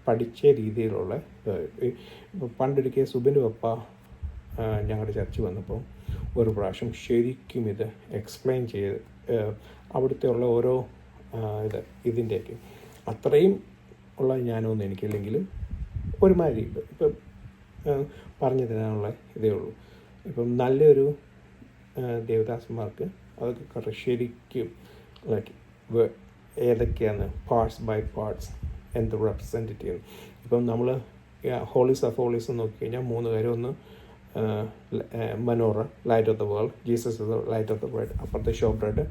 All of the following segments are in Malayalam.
പഠിച്ച രീതിയിലുള്ള പണ്ടൊരിക്കൽ സുബിൻ്റെ പപ്പ ഞങ്ങളുടെ ചർച്ചിൽ വന്നപ്പോൾ ഒരു പ്രാവശ്യം ശരിക്കും ഇത് എക്സ്പ്ലെയിൻ ചെയ്ത് അവിടുത്തെ ഉള്ള ഓരോ ഇതിൻ്റെയൊക്കെ അത്രയും ഉള്ള ജ്ഞാനമൊന്നും എനിക്കില്ലെങ്കിലും ഒരുമാതിരി ഇപ്പം പറഞ്ഞു തരാനുള്ള ഇതേ ഉള്ളൂ. ഇപ്പം നല്ലൊരു ദേവദാസന്മാർക്ക് അതൊക്കെ ശരിക്കും ലൈക്ക് ഏതൊക്കെയാണ് പാർട്സ് ബൈ പാർട്സ് എന്ത് റെപ്രസെൻറ്റ് ചെയ്യുന്നു. ഇപ്പം നമ്മൾ ഹോളീസ് ഓഫ് ഹോളീസ് നോക്കിക്കഴിഞ്ഞാൽ 3 കാര്യം. ഒന്ന് menorah, light of the world, Jesus is the light of the bread. അപ്പുറത്തെ showbread,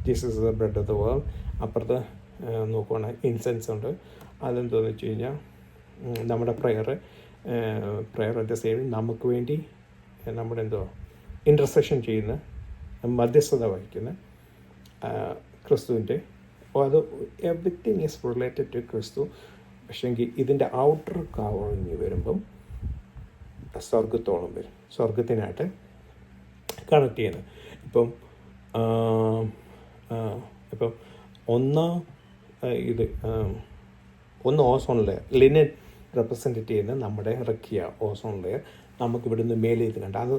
Jesus is the bread of the world. അപ്പുറത്ത് നോക്കുവാണെങ്കിൽ ഇൻസെൻസ് ഉണ്ട്. അതെന്താണെന്ന് വെച്ച് കഴിഞ്ഞാൽ നമ്മുടെ പ്രയർ അറ്റ് ദ സെയിം നമുക്ക് വേണ്ടി നമ്മുടെ ഇൻ്റർസെഷൻ ചെയ്യുന്ന മധ്യസ്ഥത വഹിക്കുന്ന ക്രിസ്തുവിൻ്റെ അത് എവറിത്തിങ് ഈസ് റിലേറ്റഡ് ടു ക്രിസ്തു. പക്ഷേങ്കിൽ ഇതിൻ്റെ ഔട്ടർ കവറിങ് വരുമ്പം സ്വർഗത്തോളം വരും, സ്വർഗത്തിനായിട്ട് കണക്ട് ചെയ്യുന്നത്. ഇപ്പം ഒന്ന് ഓസോൺ ലെയർ, ലിനൻ റെപ്രസെൻറ്റ് ചെയ്യുന്ന നമ്മുടെ റക്കിയ ഓസോൺ ലെയർ നമുക്ക് ഇവിടുന്ന് മേലിൽ ഇത് കണ്ട അത്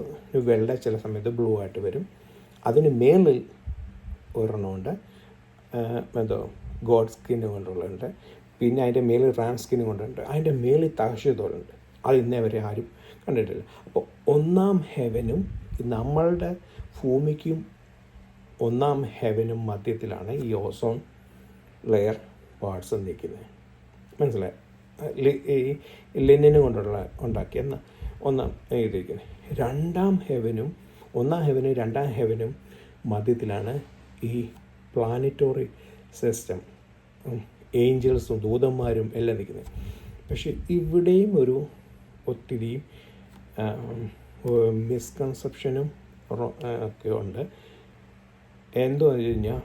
വെള്ള ചില സമയത്ത് ബ്ലൂ ആയിട്ട് വരും. അതിന് മേളിൽ ഒരെണ്ണമുണ്ട് ഗോഡ് സ്കിന്ന് കൊണ്ടുള്ളുണ്ട്. പിന്നെ അതിൻ്റെ മേളിൽ റാം സ്കിന്ന് കൊണ്ടുണ്ട്. അതിൻ്റെ മേളിൽ താഴ്ചതോലുണ്ട്. അത് ഇന്നേ വരെ ആരും കണ്ടിട്ടില്ല. അപ്പോൾ ഒന്നാം ഹെവനും നമ്മളുടെ ഭൂമിക്കും ഒന്നാം ഹെവനും മധ്യത്തിലാണ് ഈ ഓസോൺ ലെയർ പാർട്സ് നിൽക്കുന്നത്. മനസ്സിലായി? ഈ ലിനന് കൊണ്ടുള്ള ഉണ്ടാക്കിയ ഒന്നാം ഇതിരിക്കുന്നത്. രണ്ടാം ഹെവനും രണ്ടാം ഹെവനും മധ്യത്തിലാണ് ഈ പ്ലാനറ്റോറി സിസ്റ്റം, ഏഞ്ചൽസും ദൂതന്മാരും എല്ലാം നിൽക്കുന്നത്. പക്ഷെ ഇവിടെയും ഒരു ഒത്തിരി മിസ്കൺസെപ്ഷനും ഒക്കെ ഉണ്ട്. എന്താണെന്ന് വെച്ച് കഴിഞ്ഞാൽ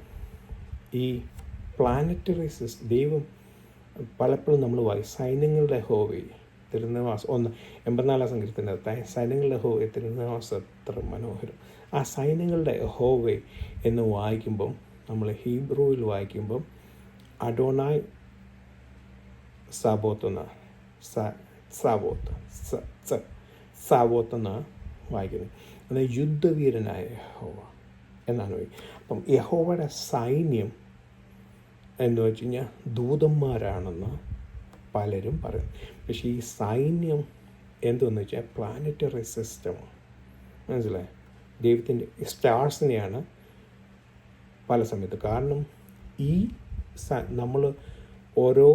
ഈ പ്ലാനറ്ററി സിസ്റ്റം ദൈവം പലപ്പോഴും നമ്മൾ സൈന്യങ്ങളുടെ യഹോവേ തിരുനിവാസം 84 സങ്കീർത്തനത്തെ സൈന്യങ്ങളുടെ യഹോവേ തിരുനിവാസം എത്ര മനോഹരം. ആ സൈന്യങ്ങളുടെ യഹോവേ എന്ന് വായിക്കുമ്പം നമ്മൾ ഹീബ്രുവിൽ വായിക്കുമ്പം അഡോണായ് സാബോത്ത് എന്നാണ് സാബോത്ത് എന്നാണ് വായിക്കുന്നത്. അത് യുദ്ധവീരനായ യഹോവ എന്നാണ് വായിക്കുന്നത്. അപ്പം യഹോവയുടെ സൈന്യം എന്ന് വെച്ച് കഴിഞ്ഞാൽ ദൂതന്മാരാണെന്ന് പലരും പറയും. പക്ഷേ ഈ സൈന്യം എന്തെന്ന് വെച്ചാൽ പ്ലാനറ്ററി സിസ്റ്റമാണ്. മനസ്സിലായി? ദൈവത്തിൻ്റെ സ്റ്റാർസിനെയാണ് പല സമയത്ത്. കാരണം ഈ നമ്മൾ ഓരോ